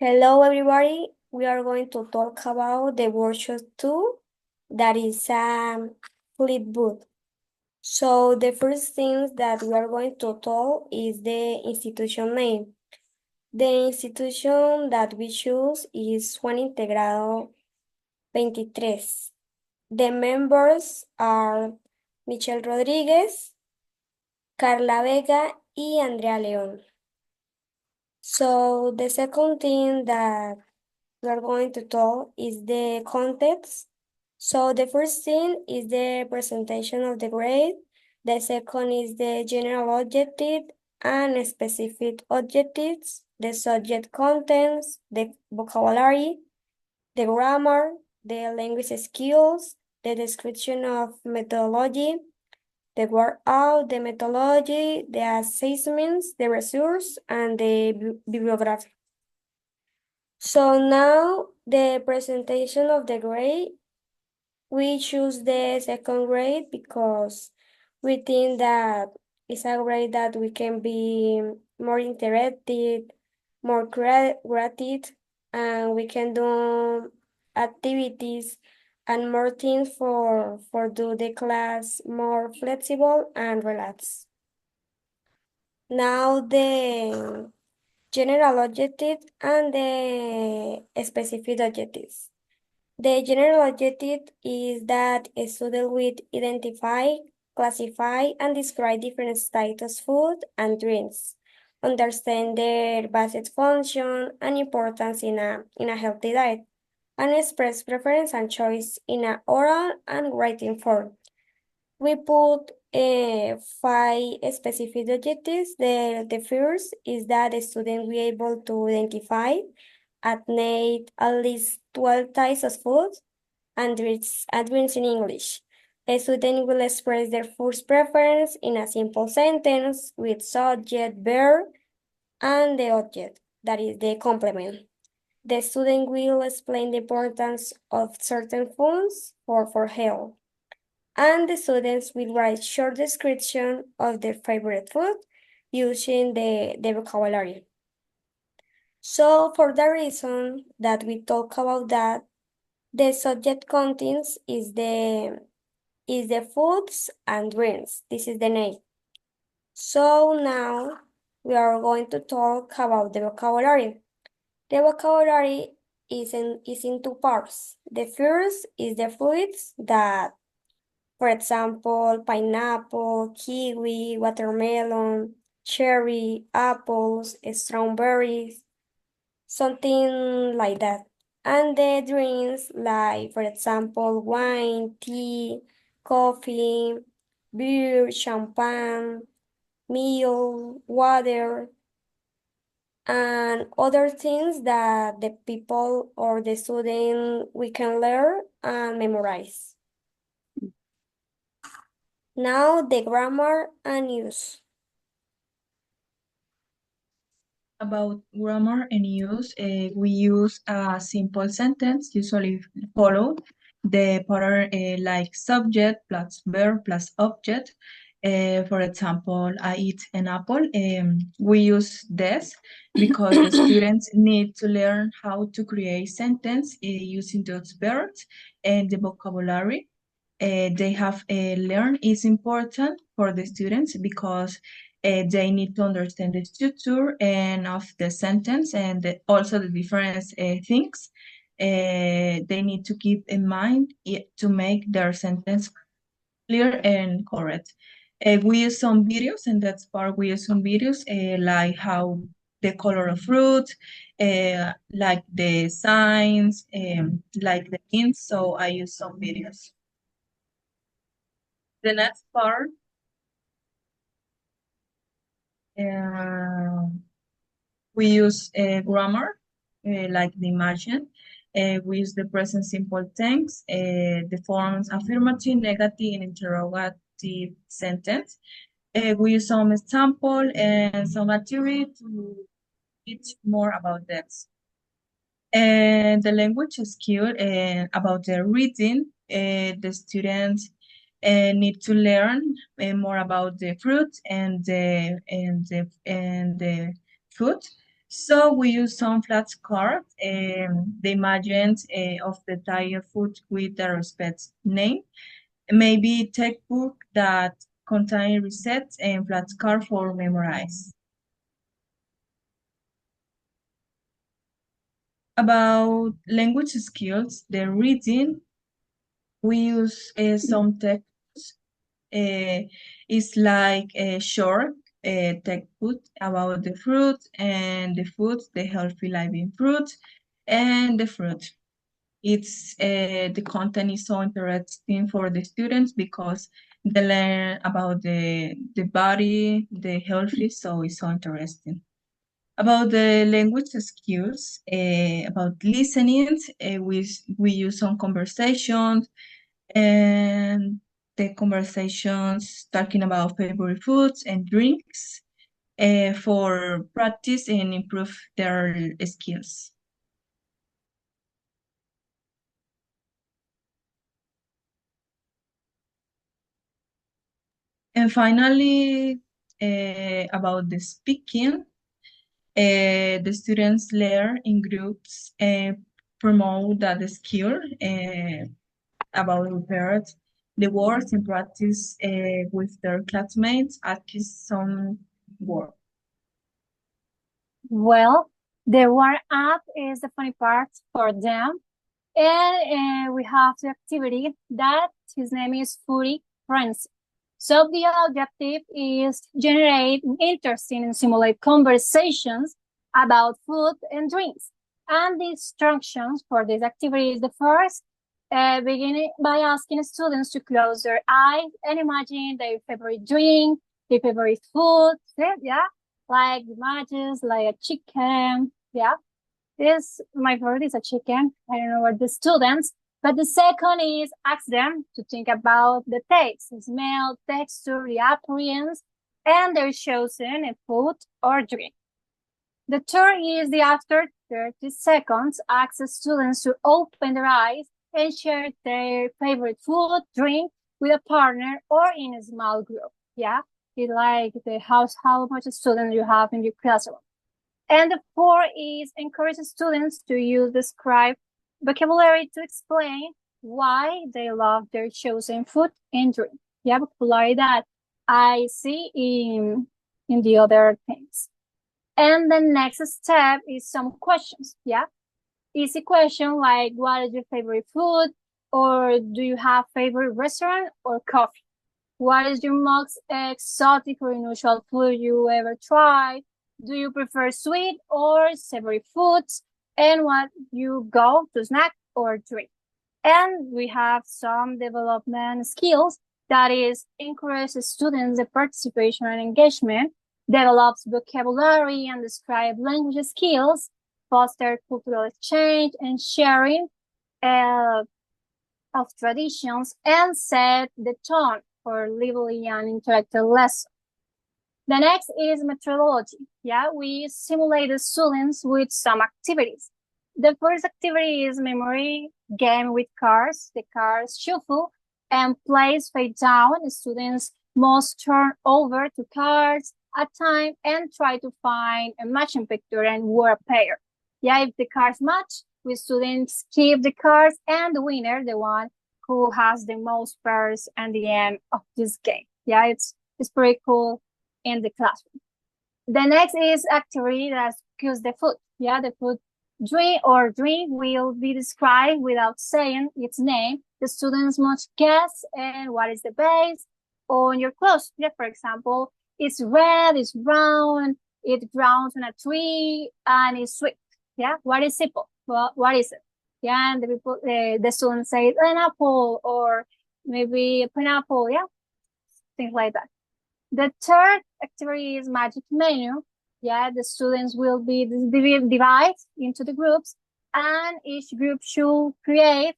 Hello, everybody. We are going to talk about the Worship 2, that is Flipbook. So the first thing that we are going to talk is the institution name. The institution that we choose is Juan Integrado 23. The members are Michelle Rodríguez, Carla Vega, y Andrea León. So the second thing that we are going to talk is the context. So the first thing is the presentation of the grade. The second is the general objective and specific objectives, the subject contents, the vocabulary, the grammar, the language skills, the description of methodology, the word out, the methodology, the assessments, the resource, and the bibliography. So now the presentation of the grade, we choose the second grade because we think that it's a grade that we can be more interactive, more creative, and we can do activities and more things for do the class more flexible and relaxed. Now the general objective and the specific objectives. The general objective is that a student will identify, classify, and describe different types of food and drinks, understand their basic function and importance in a healthy diet, and express preference and choice in an oral and writing form. We put five specific objectives. The first is that the student will be able to identify at least 12 types of food and drinks in English. A student will express their first preference in a simple sentence with subject, verb, and the object, that is the complement. The student will explain the importance of certain foods for health, and the students will write short description of their favorite food using the vocabulary. So for the reason that we talk about that, the subject contents is the foods and drinks. This is the name. So now we are going to talk about the vocabulary. The vocabulary is in two parts. The first is the fruits that, for example, pineapple, kiwi, watermelon, cherry, apples, strawberries, something like that. And the drinks, like, for example, wine, tea, coffee, beer, champagne, meal, water, and other things that the people or the student we can learn and memorize. Now the grammar and use. About grammar and use, we use a simple sentence, usually follow the pattern like subject plus verb plus object. For example, I eat an apple. We use this because the students need to learn how to create sentence using those verbs and the vocabulary they have learned is important for the students because they need to understand the structure and of the sentence and also the different things they need to keep in mind to make their sentence clear and correct. We use some videos, and that's part we use some videos like how the color of fruit, like the signs, like the hints. So I use some videos. The next part, uh, we use grammar, like the imagine. We use the present simple tense, the forms affirmative, negative, and interrogative sentence. We use some example and some material to teach more about this. And the language skill about the reading, the students need to learn more about the fruit and the food. So we use some flashcards, the images of the entire food with the respect name, maybe textbook that contain receipts and flashcard for memorize. About language skills, the reading, we use some texts. It's like a short textbook about the fruit and the food, the healthy living fruit, and the fruit. It's the content is so interesting for the students because they learn about the body, the healthy, so it's so interesting. About the language skills, about listening, we use some conversations and the conversations talking about favorite foods and drinks for practice and improve their skills. And finally, about the speaking, the students learn in groups and promote that skill about repair the words and practice with their classmates at some work. Well, the warm up is the funny part for them. And we have the activity that his name is Foodie Friends. So the objective is generate interesting and simulate conversations about food and drinks. And the instructions for this activity is the first, beginning by asking students to close their eyes and imagine their favorite drink, their favorite food, yeah, like images, like a chicken, yeah. This, my favorite is a chicken. I don't know what the students, but the second is ask them to think about the taste, the smell, texture, the appearance, and their chosen a food or drink. The third is the after 30 seconds, ask the students to open their eyes and share their favorite food, drink with a partner or in a small group. Yeah, it's like the house, how much students you have in your classroom. And the fourth is encourage students to use describe vocabulary to explain why they love their chosen food and drink. Yeah, vocabulary that I see in the other things. And the next step is some questions. Yeah, easy question like what is your favorite food, or do you have favorite restaurant or coffee? What is your most exotic or unusual food you ever tried? Do you prefer sweet or savory foods? And what you go to snack or drink? And we have some development skills that is encourage students the participation and engagement, develops vocabulary and describe language skills, foster cultural exchange and sharing of traditions, and set the tone for lively and interactive lessons. The next is methodology. Yeah, we simulate the students with some activities. The first activity is memory game with cards. The cards shuffle and plays fade down. The students must turn over two cards at a time and try to find a matching picture and word pair. Yeah, if the cards match, we students keep the cards and the winner, the one who has the most pairs at the end of this game. Yeah, it's pretty cool in the classroom. The next is activity that cues the food. Yeah, the food drink will be described without saying its name. The students must guess and what is the base on your clothes. Yeah, for example, it's red, it's brown, it grows on a tree, and it's sweet. Yeah, what is simple? Well, what is it? Yeah, and the students say an apple or maybe a pineapple. Yeah, things like that. The third activity is magic menu. Yeah, the students will be divided into the groups, and each group should create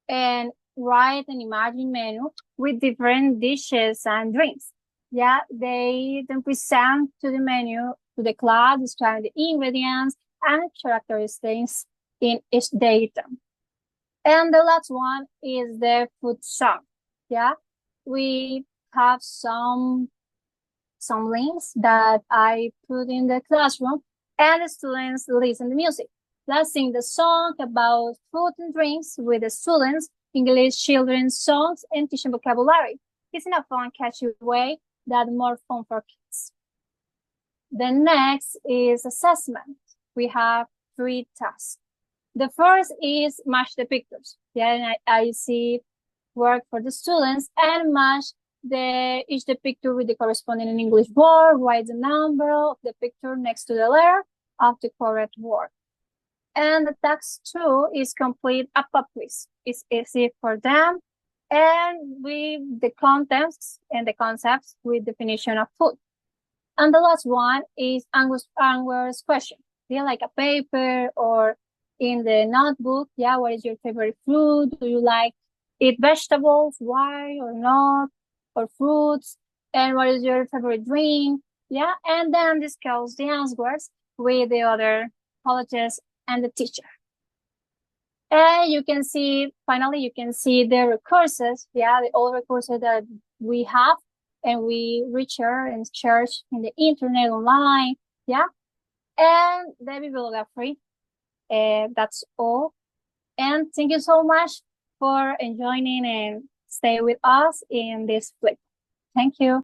and write an imagined menu with different dishes and drinks. Yeah, they then present to the menu to the class, describing the ingredients and characteristics in each item. And the last one is the food song. Yeah, we have some links that I put in the classroom, and the students listen to music. Let's sing the song about food and drinks with the students, English children's songs, and teaching vocabulary. It's in a fun, catchy way that more fun for kids. The next is assessment. We have 3 tasks. The first is match the pictures. Then I see work for the students and match each the picture with the corresponding English word, write the number of the picture next to the letter of the correct word. And the task 2 is complete a pop quiz. It's easy for them and with the contents and the concepts with definition of food. And the last one is Angular's question. Yeah, like a paper or in the notebook. Yeah, what is your favorite food? Do you like eat vegetables? Why or not? Or fruits? And what is your favorite drink? Yeah, and then discuss the answers with the other colleges and the teacher. And you can see, finally, you can see the recurses, yeah, the all recurses that we have and we research and search in the internet online, yeah. And the bibliography, that's all. And thank you so much for joining and stay with us in this flip. Thank you.